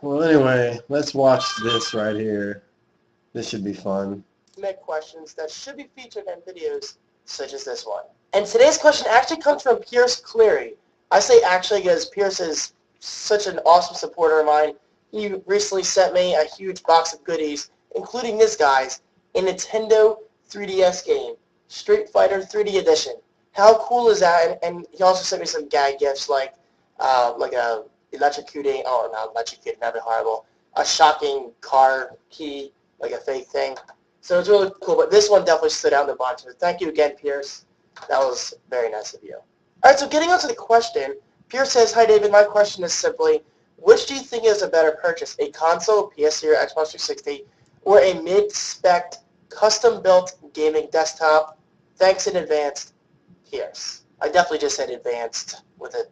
Well, anyway, let's watch this right here. This should be fun. Make questions that should be featured in videos such as this one. And today's question actually comes from Pierce Cleary. I say actually because Pierce is such an awesome supporter of mine. He recently sent me a huge box of goodies, including this, guys, a Nintendo 3DS game, Street Fighter 3D Edition. How cool is that? And he also sent me some gag gifts like a electrocuting, oh, not electrocuting, that'd be horrible, a shocking car key, like a fake thing. So it's really cool, but this one definitely stood out in the bunch. So thank you again, Pierce. That was very nice of you. All right, so getting on to the question, Pierce says, "Hi, David. My question is simply, which do you think is a better purchase, a console, PS3 or Xbox 360, or a mid-spec, custom-built gaming desktop? Thanks in advance, Pierce." I definitely just said advanced with it.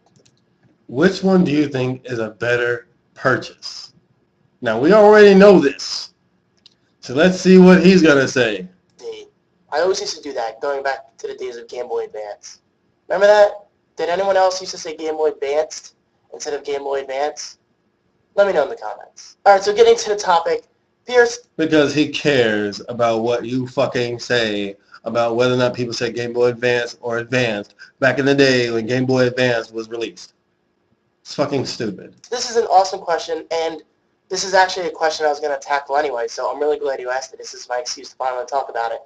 Which one do you think is a better purchase? Now, we already know this. So let's see what he's going to say. I always used to do that, going back to the days of Game Boy Advance. Remember that? Did anyone else used to say Game Boy Advanced instead of Game Boy Advance? Let me know in the comments. All right, so getting to the topic, Pierce. Because he cares about what you fucking say about whether or not people say Game Boy Advance or Advanced back in the day when Game Boy Advance was released. It's fucking stupid. This is an awesome question, and this is actually a question I was going to tackle anyway, so I'm really glad you asked it. This is my excuse to finally talk about it.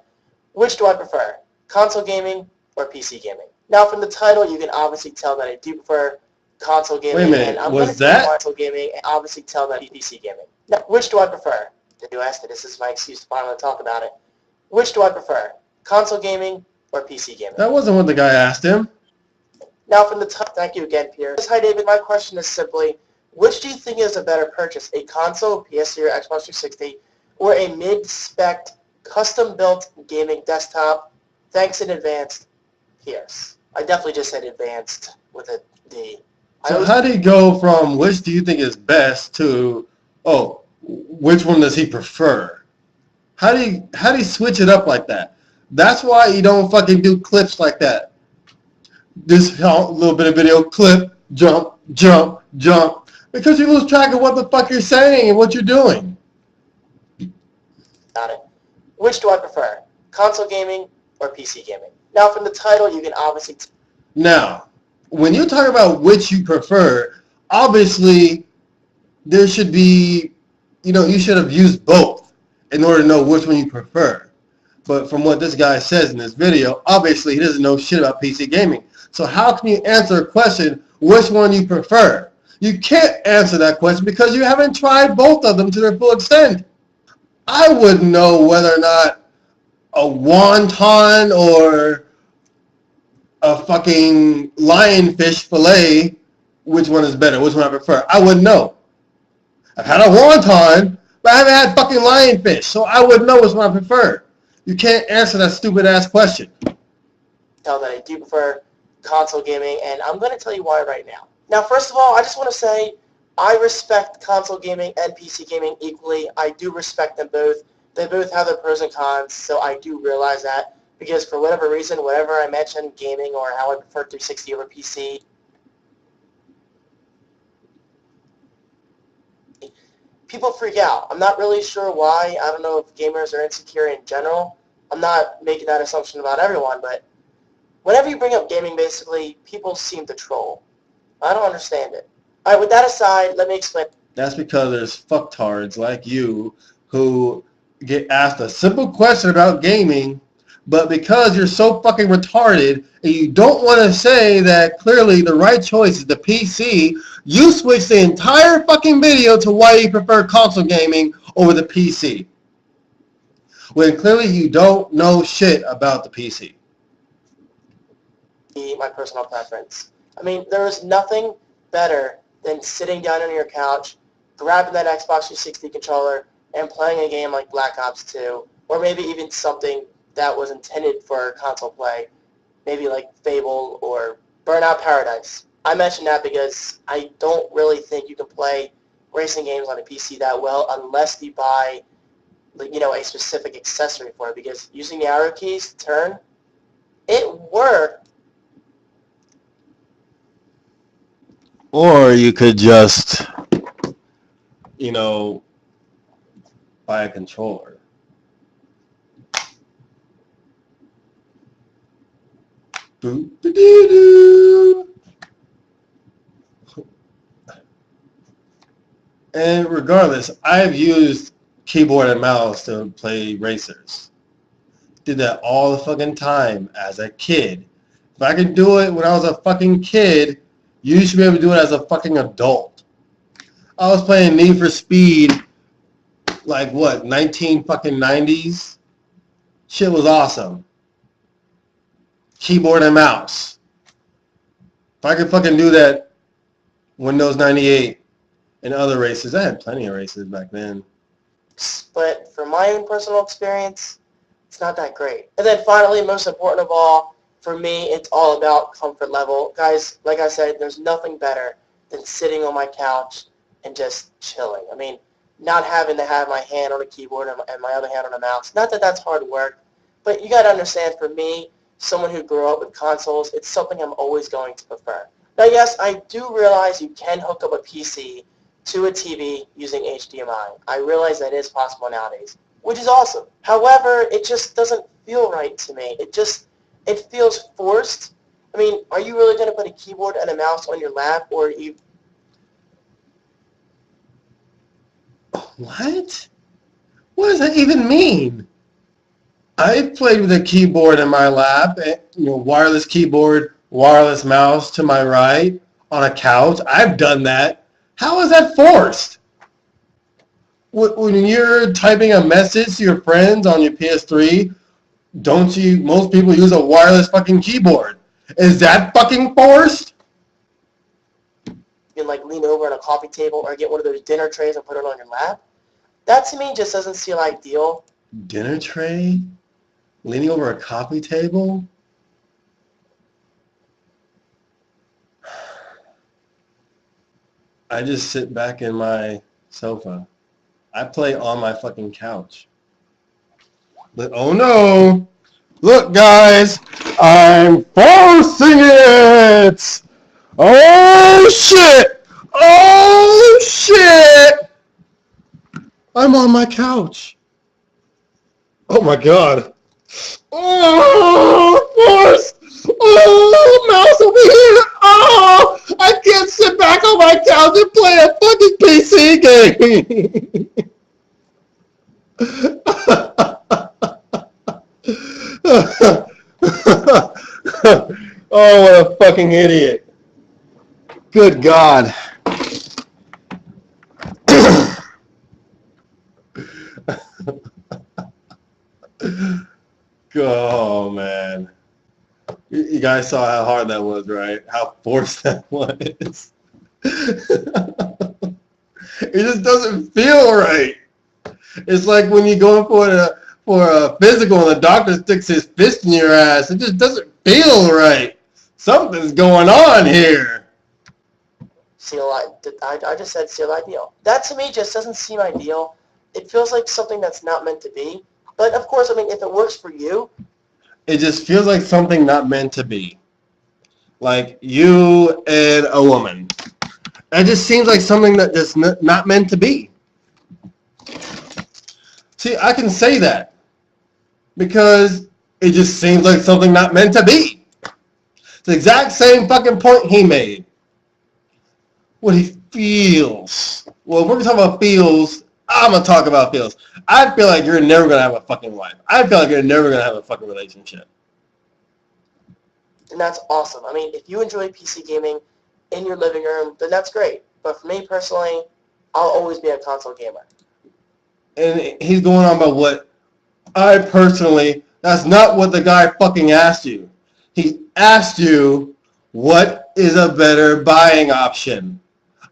Which do I prefer, console gaming or PC gaming? Now, from the title, you can obviously tell that I do prefer console gaming. Wait a minute, and I'm was going to that? console gaming and obviously tell that PC gaming. Now, which do I prefer? You asked it. This is my excuse to finally talk about it. Which do I prefer, console gaming or PC gaming? That wasn't what the guy asked him. Now, from the top, thank you again, Pierce. Hi, David. My question is simply, which do you think is a better purchase, a console, PS3 or Xbox 360, or a mid-spec, custom-built gaming desktop? Thanks in advance, Pierce. I definitely just said advanced with a D. So how do you go from which do you think is best to, oh, which one does he prefer? How do you switch it up like that? That's why you don't fucking do clips like that. This little bit of video, clip, jump, jump, jump. Because you lose track of what the fuck you're saying and what you're doing. Got it. Which do I prefer, console gaming or PC gaming? Now, from the title, you can obviously... Now, when you talk about which you prefer, obviously there should be, you should have used both in order to know which one you prefer. But from what this guy says in this video, obviously he doesn't know shit about PC gaming. So how can you answer a question, which one you prefer? You can't answer that question because you haven't tried both of them to their full extent. I wouldn't know whether or not a wonton or a fucking lionfish fillet, which one is better, which one I prefer. I wouldn't know. I've had a wonton, but I haven't had fucking lionfish, so I wouldn't know which one I prefer. You can't answer that stupid ass question. Tell that I do prefer console gaming, and I'm going to tell you why right now. Now, first of all, I just want to say I respect console gaming and PC gaming equally. I do respect them both. They both have their pros and cons, so I do realize that. Because for whatever reason, whenever I mention gaming or how I prefer 360 over PC, people freak out. I'm not really sure why. I don't know if gamers are insecure in general. I'm not making that assumption about everyone, but whenever you bring up gaming, basically, people seem to troll. I don't understand it. All right, with that aside, let me explain. That's because there's fucktards like you who get asked a simple question about gaming, but because you're so fucking retarded and you don't want to say that clearly the right choice is the PC, you switch the entire fucking video to why you prefer console gaming over the PC. When clearly you don't know shit about the PC. My personal preference. I mean, there is nothing better than sitting down on your couch, grabbing that Xbox 360 controller, and playing a game like Black Ops 2, or maybe even something that was intended for console play, maybe like Fable or Burnout Paradise. I mention that because I don't really think you can play racing games on a PC that well unless you buy, a specific accessory for it, because using the arrow keys to turn, it worked. Or you could just, buy a controller. Boop-a-doo-doo. And regardless, I've used keyboard and mouse to play racers. Did that all the fucking time as a kid. If I could do it when I was a fucking kid, you should be able to do it as a fucking adult. I was playing Need for Speed, 19 fucking 90s? Shit was awesome. Keyboard and mouse. If I could fucking do that Windows 98 and other races, I had plenty of races back then. But from my own personal experience, it's not that great. And then finally, most important of all, for me, it's all about comfort level. Guys, like I said, there's nothing better than sitting on my couch and just chilling. I mean, not having to have my hand on a keyboard and my other hand on a mouse. Not that that's hard work, but you got to understand, for me, someone who grew up with consoles, it's something I'm always going to prefer. Now, yes, I do realize you can hook up a PC to a TV using HDMI. I realize that is possible nowadays, which is awesome. However, it just doesn't feel right to me. It feels forced. I mean, are you really going to put a keyboard and a mouse on your lap, or you... What? What does that even mean? I've played with a keyboard in my lap, wireless keyboard, wireless mouse to my right, on a couch. I've done that. How is that forced? When you're typing a message to your friends on your PS3, most people use a wireless fucking keyboard. Is that fucking forced? You can lean over on a coffee table or get one of those dinner trays and put it on your lap. That to me just doesn't seem ideal. Dinner tray? Leaning over a coffee table? I just sit back in my sofa. I play on my fucking couch. But oh no! Look, guys! I'm forcing it! Oh shit! Oh shit! I'm on my couch. Oh my god. Oh, force! Oh, mouse over here! Oh, I can't sit back on my couch and play a fucking PC game! Oh, what a fucking idiot. Good God. Oh, man. You guys saw how hard that was, right? How forced that was. It just doesn't feel right. It's like when you go for a physical and the doctor sticks his fist in your ass. It just doesn't feel right. Something's going on here. I just said feel ideal. That to me just doesn't seem ideal. It feels like something that's not meant to be. But of course, I mean, if it works for you. It just feels like something not meant to be. Like you and a woman. It just seems like something that is not meant to be. See, I can say that because it just seems like something not meant to be. It's the exact same fucking point he made. What he feels. Well, if we're talking about feels, I'm going to talk about feels. I feel like you're never going to have a fucking wife. I feel like you're never going to have a fucking relationship. And that's awesome. I mean, if you enjoy PC gaming in your living room, then that's great. But for me personally, I'll always be a console gamer. And he's going on about what I personally, that's not what the guy fucking asked you. He asked you, what is a better buying option?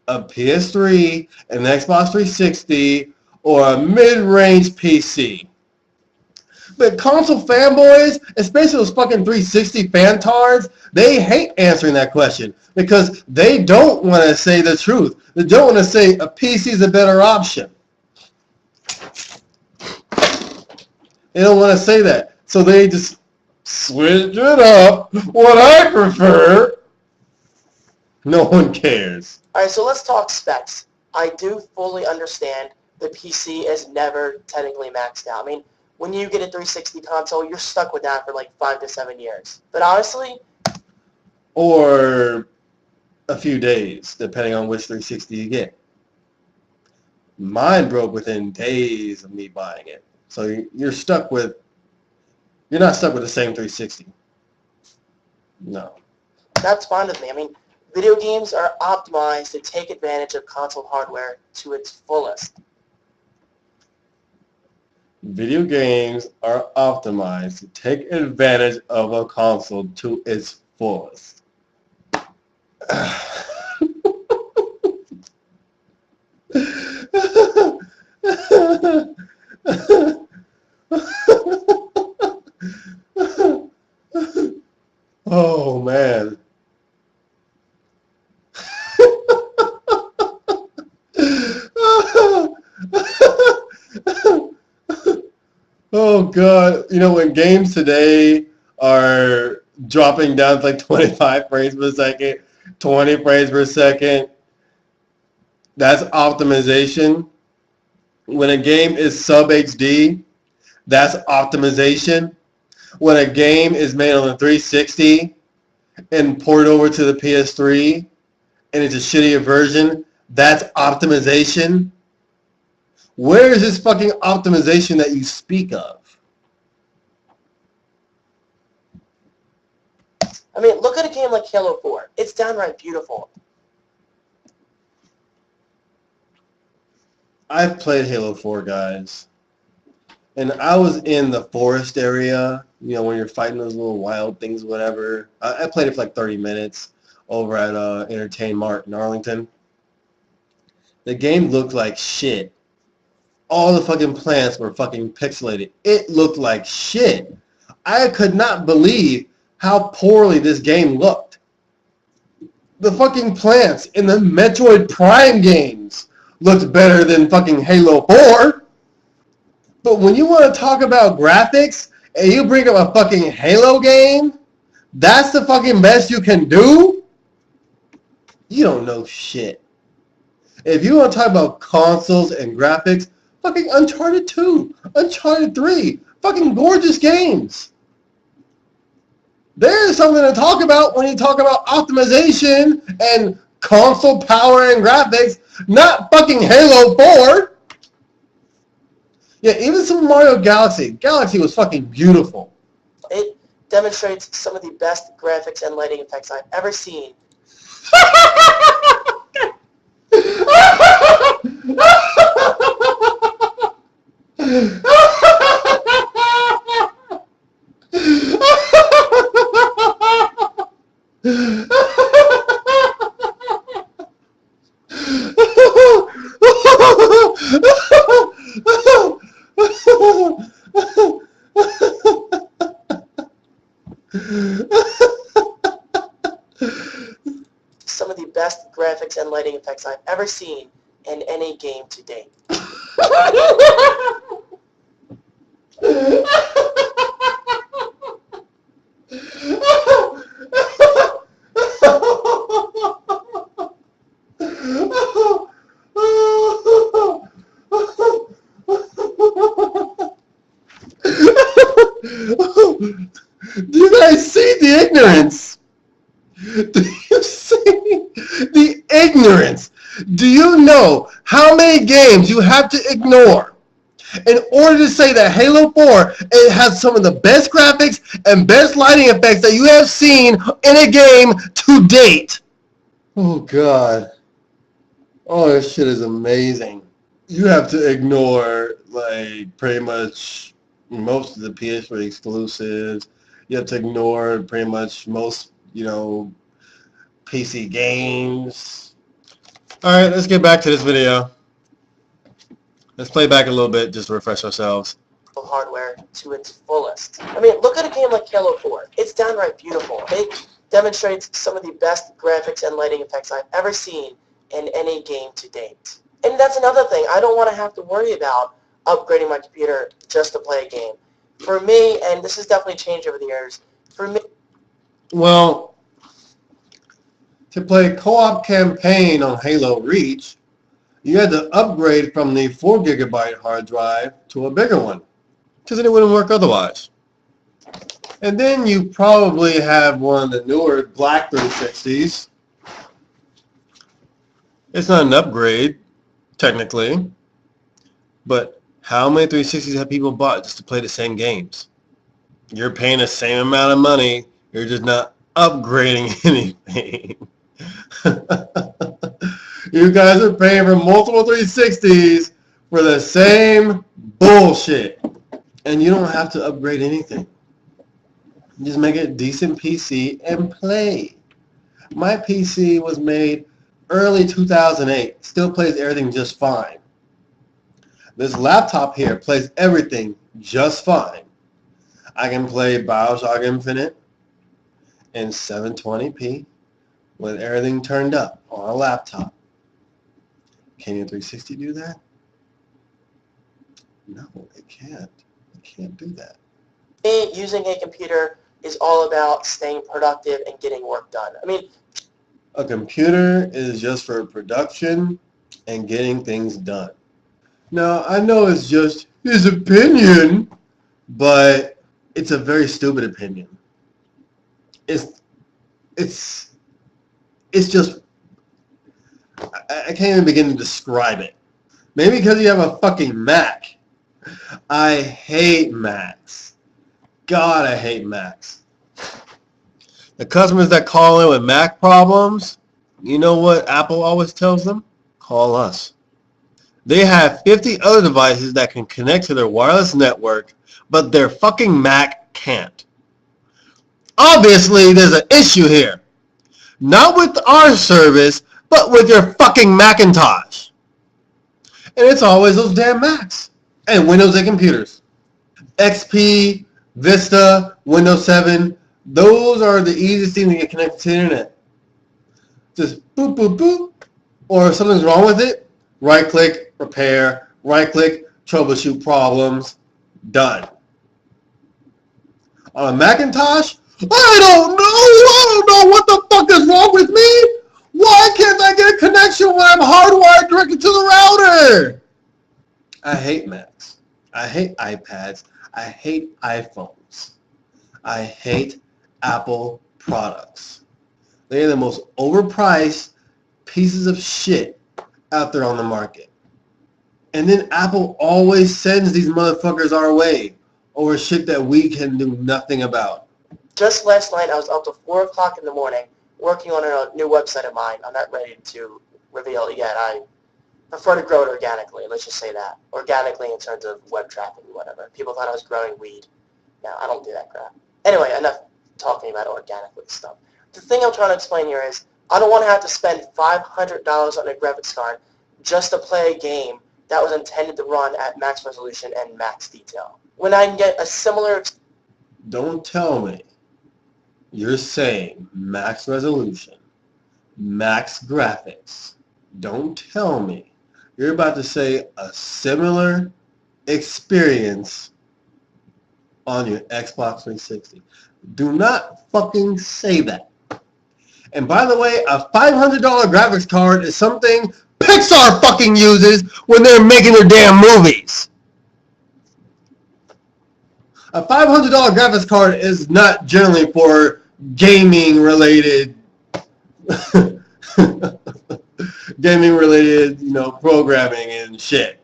A PS3, an Xbox 360, or a mid-range PC? But console fanboys, especially those fucking 360 fantards, they hate answering that question because they don't want to say the truth. They don't want to say a PC is a better option. They don't want to say that. So they just switch it up. What I prefer. No one cares. All right, so let's talk specs. I do fully understand the PC is never technically maxed out. I mean, when you get a 360 console, you're stuck with that for like 5 to 7 years. But honestly, or a few days, depending on which 360 you get. Mine broke within days of me buying it. So you're not stuck with the same 360. No. that's fine with me. I mean, video games are optimized to take advantage of console hardware to its fullest. Video games are optimized to take advantage of a console to its fullest. Oh, man. Oh, God. You know, when games today are dropping down to like 25 frames per second, 20 frames per second, that's optimization. When a game is sub HD, that's optimization. When a game is made on the 360 and poured over to the PS3 and it's a shittier version, that's optimization. Where is this fucking optimization that you speak of? I mean, look at a game like Halo 4. It's downright beautiful. I've played Halo 4, guys. And I was in the forest area, you know, when you're fighting those little wild things, whatever. I played it for like 30 minutes over at Entertain Mart in Arlington. The game looked like shit. All the fucking plants were fucking pixelated. It looked like shit. I could not believe how poorly this game looked. The fucking plants in the Metroid Prime games looked better than fucking Halo 4. But when you want to talk about graphics and you bring up a fucking Halo game, that's the fucking best you can do? You don't know shit. If you want to talk about consoles and graphics, fucking Uncharted 2, Uncharted 3, fucking gorgeous games. There's something to talk about when you talk about optimization and console power and graphics, not fucking Halo 4. Yeah, even Super Mario Galaxy. Galaxy was fucking beautiful. It demonstrates some of the best graphics and lighting effects I've ever seen. Some of the best graphics and lighting effects I've ever seen in any game to date. Do you guys see the ignorance? Do you see the ignorance? Do you know how many games you have to ignore in order to say that Halo 4 it has some of the best graphics and best lighting effects that you have seen in a game to date? Oh, God. Oh, this shit is amazing. You have to ignore, like, pretty much most of the PS3 exclusives. You have to ignore pretty much most, you know, PC games. Alright, let's get back to this video. Let's play back a little bit just to refresh ourselves. Hardware to its fullest. I mean, look at a game like Halo 4. It's downright beautiful. It demonstrates some of the best graphics and lighting effects I've ever seen in any game to date. And that's another thing. I don't want to have to worry about upgrading my computer just to play a game. For me, and this has definitely changed over the years, for me... Well, to play co-op campaign on Halo Reach, You had to upgrade from the 4 gigabyte hard drive to a bigger one, because it wouldn't work otherwise. And then you probably have one of the newer black 360s. It's not an upgrade, technically, but how many 360s have people bought just to play the same games? You're paying the same amount of money, you're just not upgrading anything. You guys are paying for multiple 360s for the same bullshit. And you don't have to upgrade anything. Just make it a decent PC and play. My PC was made early 2008. Still plays everything just fine. This laptop here plays everything just fine. I can play Bioshock Infinite in 720p with everything turned up on a laptop. Can your 360 do that? No, it can't. It can't do that. Using a computer is all about staying productive and getting work done. I mean, a computer is just for production and getting things done. Now, I know it's just his opinion, but it's a very stupid opinion. It's just, I can't even begin to describe it. Maybe because you have a fucking Mac. I hate Macs. God, I hate Macs. The customers that call in with Mac problems, you know what Apple always tells them? Call us. They have 50 other devices that can connect to their wireless network, but their fucking Mac can't. Obviously, there's an issue here. Not with our service, but with your fucking Macintosh. And it's always those damn Macs. And Windows 8 computers. XP, Vista, Windows 7, those are the easiest things to get connected to the internet. Just boop, boop, boop. Or if something's wrong with it, right-click, repair, right-click, troubleshoot problems, done. On a Macintosh, I don't know what the fuck is wrong with me. Why can't I get a connection when I'm hardwired directly to the router? I hate Macs. I hate iPads. I hate iPhones. I hate Apple products. They are the most overpriced pieces of shit out there on the market. And then Apple always sends these motherfuckers our way over shit that we can do nothing about. Just last night, I was up to 4 o'clock in the morning working on a new website of mine. I'm not ready to reveal it yet. I prefer to grow it organically. Let's just say that. Organically in terms of web traffic and whatever. People thought I was growing weed. No, I don't do that crap. Anyway, enough talking about organically stuff. The thing I'm trying to explain here is I don't want to have to spend $500 on a graphics card just to play a game that was intended to run at max resolution and max detail. When I can get a similar... Don't tell me you're saying max resolution, max graphics. Don't tell me you're about to say a similar experience on your Xbox 360. Do not fucking say that. And by the way, a $500 graphics card is something Pixar fucking uses when they're making their damn movies. A $500 graphics card is not generally for gaming related programming and shit.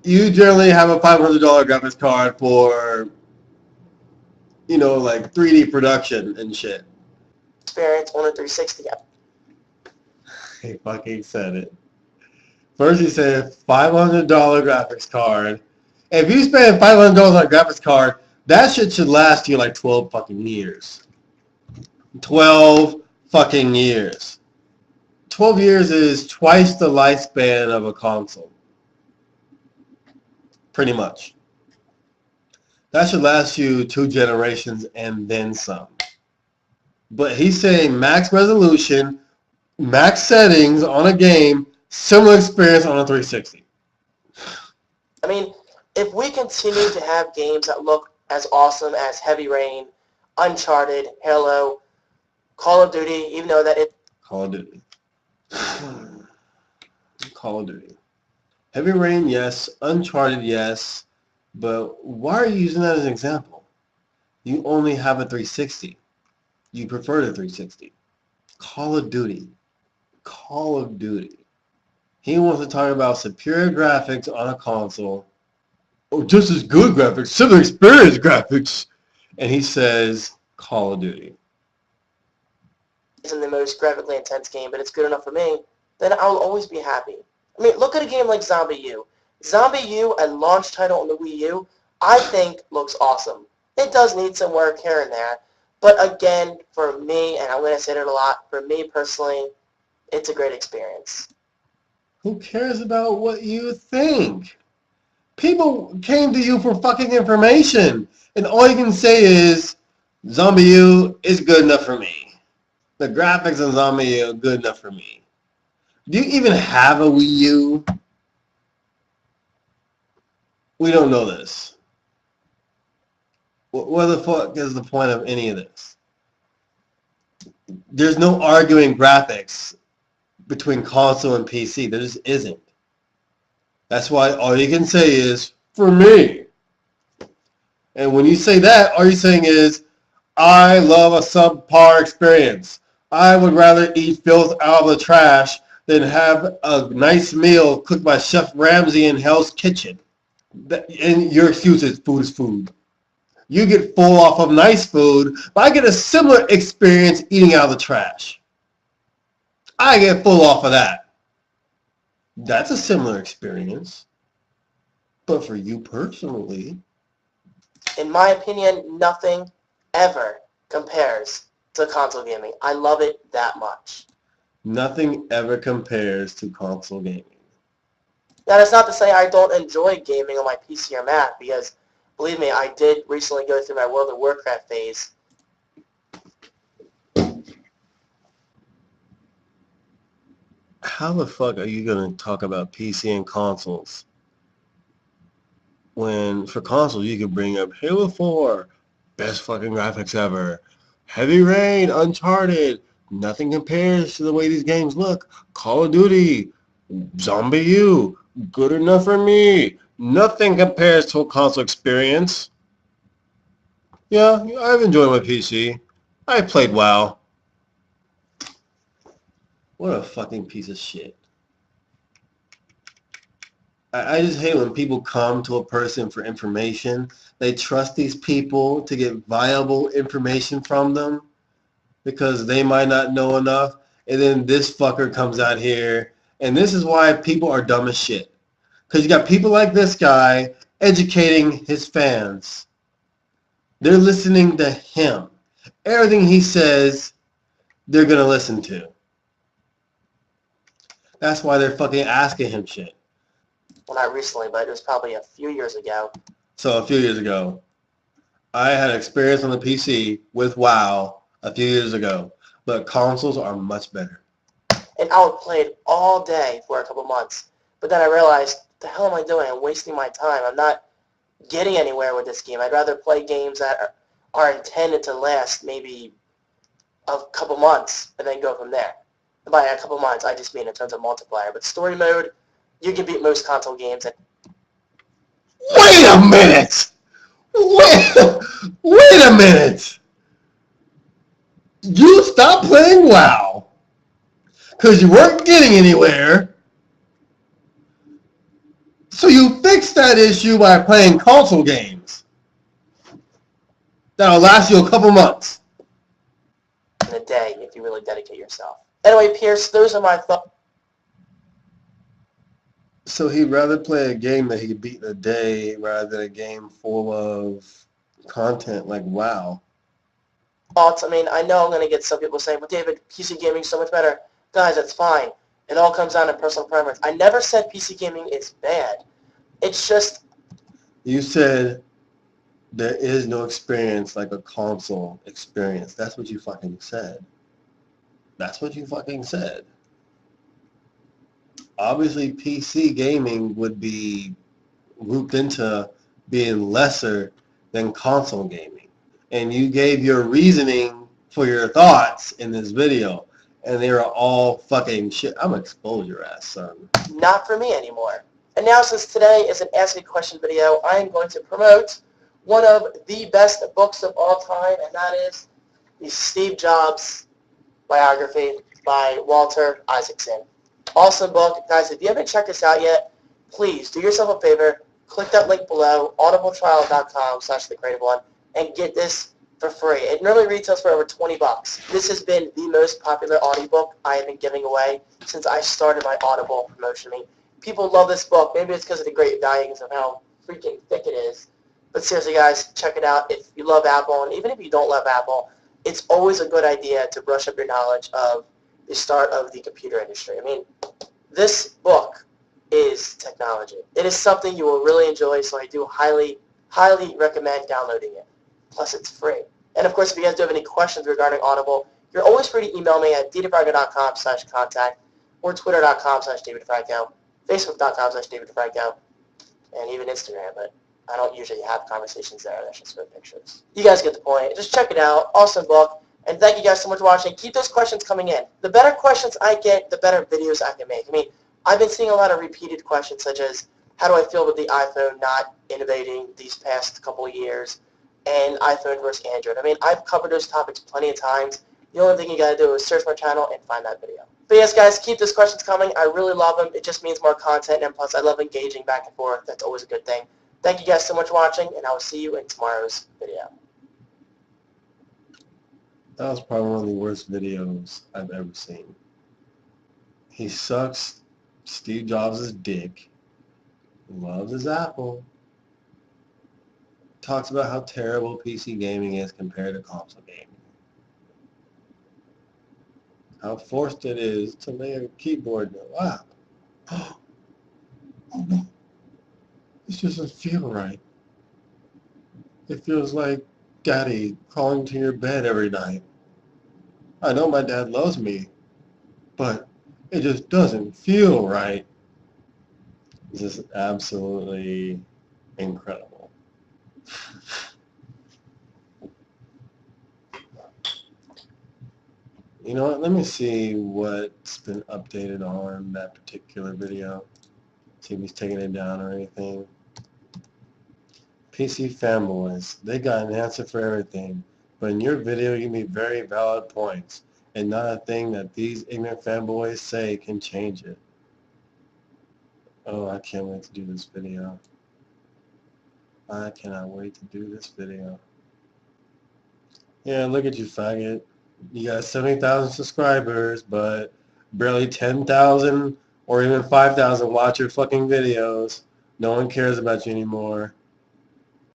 You generally have a $500 graphics card for like 3D production and shit. Experience on a 360. He fucking said it. First he said $500 graphics card. If you spend $500 on a graphics card, that shit should last you like 12 fucking years. 12 fucking years. 12 years is twice the lifespan of a console. Pretty much. That should last you 2 generations and then some. But he's saying max resolution, max settings on a game, similar experience on a 360. I mean, if we continue to have games that look as awesome as Heavy Rain, Uncharted, Halo, Call of Duty, even though that it... Call of Duty. Call of Duty. Heavy Rain, yes. Uncharted, yes. But why are you using that as an example? You only have a 360. You prefer the 360. Call of Duty. Call of Duty. He wants to talk about superior graphics on a console. Oh, just as good graphics, similar experience graphics. And he says Call of Duty. Isn't the most graphically intense game, but it's good enough for me, then I'll always be happy. I mean, look at a game like Zombie U. Zombie U, a launch title on the Wii U, I think looks awesome. It does need some work here and there, but again, for me, and I'm going to say it a lot, for me personally, it's a great experience. Who cares about what you think? People came to you for fucking information, and all you can say is, Zombie U is good enough for me. The graphics on Zombie U are good enough for me. Do you even have a Wii U? We don't know this. What the fuck is the point of any of this? There's no arguing graphics between console and PC. There just isn't. That's why all you can say is, for me. And when you say that, all you're saying is, I love a subpar experience. I would rather eat filth out of the trash than have a nice meal cooked by Chef Ramsay in Hell's Kitchen. And your excuse is food is food. You get full off of nice food, but I get a similar experience eating out of the trash. I get full off of that. That's a similar experience. But for you personally, in my opinion, nothing ever compares to console gaming. I love it that much. nothing ever compares to console gaming. Now, that's not to say I don't enjoy gaming on my PC or Mac, because, believe me, I did recently go through my World of Warcraft phase. How the fuck are you going to talk about PC and consoles when for consoles you can bring up Halo 4, best fucking graphics ever, Heavy Rain, Uncharted, nothing compares to the way these games look, Call of Duty, Zombie U, good enough for me, nothing compares to a console experience. Yeah, I've enjoyed my PC. I played WoW. What a fucking piece of shit. I just hate when people come to a person for information. They trust these people to get viable information from them because they might not know enough. And then this fucker comes out here. And this is why people are dumb as shit. Because you got people like this guy educating his fans. They're listening to him. Everything he says, they're going to listen to. That's why they're fucking asking him shit. Well, not recently, but it was probably a few years ago. So a few years ago, I had experience on the PC with WoW a few years ago, but consoles are much better. And I would play it all day for a couple months. But then I realized, what the hell am I doing? I'm wasting my time. I'm not getting anywhere with this game. I'd rather play games that are intended to last maybe a couple months and then go from there. And by a couple months, I just mean in terms of multiplayer. But story mode, you can beat most console games. Wait a minute! Wait a minute! You stopped playing WoW because you weren't getting anywhere. So you fixed that issue by playing console games. That'll last you a couple months. In a day, if you really dedicate yourself. Anyway, Pierce, those are my thoughts. So he'd rather play a game that he could beat in a day rather than a game full of content like WoW. I mean, I know I'm going to get some people saying, well, David, PC gaming is so much better. Guys, that's fine. It all comes down to personal preference. I never said PC gaming is bad. It's just... You said there is no experience like a console experience. That's what you fucking said. That's what you fucking said. Obviously, PC gaming would be grouped into being lesser than console gaming. And you gave your reasoning for your thoughts in this video. and they were all fucking shit. I'm gonna expose your ass, son. Not for me anymore. And now, since today is an Ask a Question video, I am going to promote one of the best books of all time, and that is the Steve Jobs biography by Walter Isaacson. Awesome book. Guys, if you haven't checked this out yet, please do yourself a favor. Click that link below, audibletrial.com/thecreative1, and get this for free. It normally retails for over $20. This has been the most popular audiobook I have been giving away since I started my Audible promotion. I mean, people love this book. Maybe it's because of the great value, because of how freaking thick it is. But seriously, guys, check it out. If you love Apple, and even if you don't love Apple, it's always a good idea to brush up your knowledge of the start of the computer industry. I mean, this book is technology. It is something you will really enjoy, so I do highly, highly recommend downloading it. Plus, it's free. And, of course, if you guys do have any questions regarding Audible, you're always free to email me at ddefranco.com/contact or twitter.com/davidfranco, facebook.com/davidfranco, and even Instagram, but I don't usually have conversations there. That's just for pictures. You guys get the point. Just check it out. Awesome book. And thank you guys so much for watching. Keep those questions coming in. The better questions I get, the better videos I can make. I mean, I've been seeing a lot of repeated questions such as, how do I feel with the iPhone not innovating these past couple of years, and iPhone versus Android. I mean, I've covered those topics plenty of times. The only thing you got to do is search my channel and find that video. But yes, guys, keep those questions coming. I really love them. It just means more content, and plus I love engaging back and forth. That's always a good thing. Thank you guys so much for watching, and I will see you in tomorrow's video. That was probably one of the worst videos I've ever seen. He sucks Steve Jobs' dick, loves his Apple, talks about how terrible PC gaming is compared to console gaming, how forced it is to lay a keyboard in your lap. Oh no, this doesn't feel right. It feels like Daddy crawling to your bed every night. I know my dad loves me, but it just doesn't feel right. This is absolutely incredible. You know what, let me see what's been updated on that particular video. See if he's taking it down or anything. PC fanboys, they got an answer for everything, but in your video you make very valid points, and not a thing that these ignorant fanboys say can change it. Oh, I can't wait to do this video. I cannot wait to do this video. Yeah, look at you, faggot. You got 70,000 subscribers, but barely 10,000 or even 5,000 watch your fucking videos. No one cares about you anymore.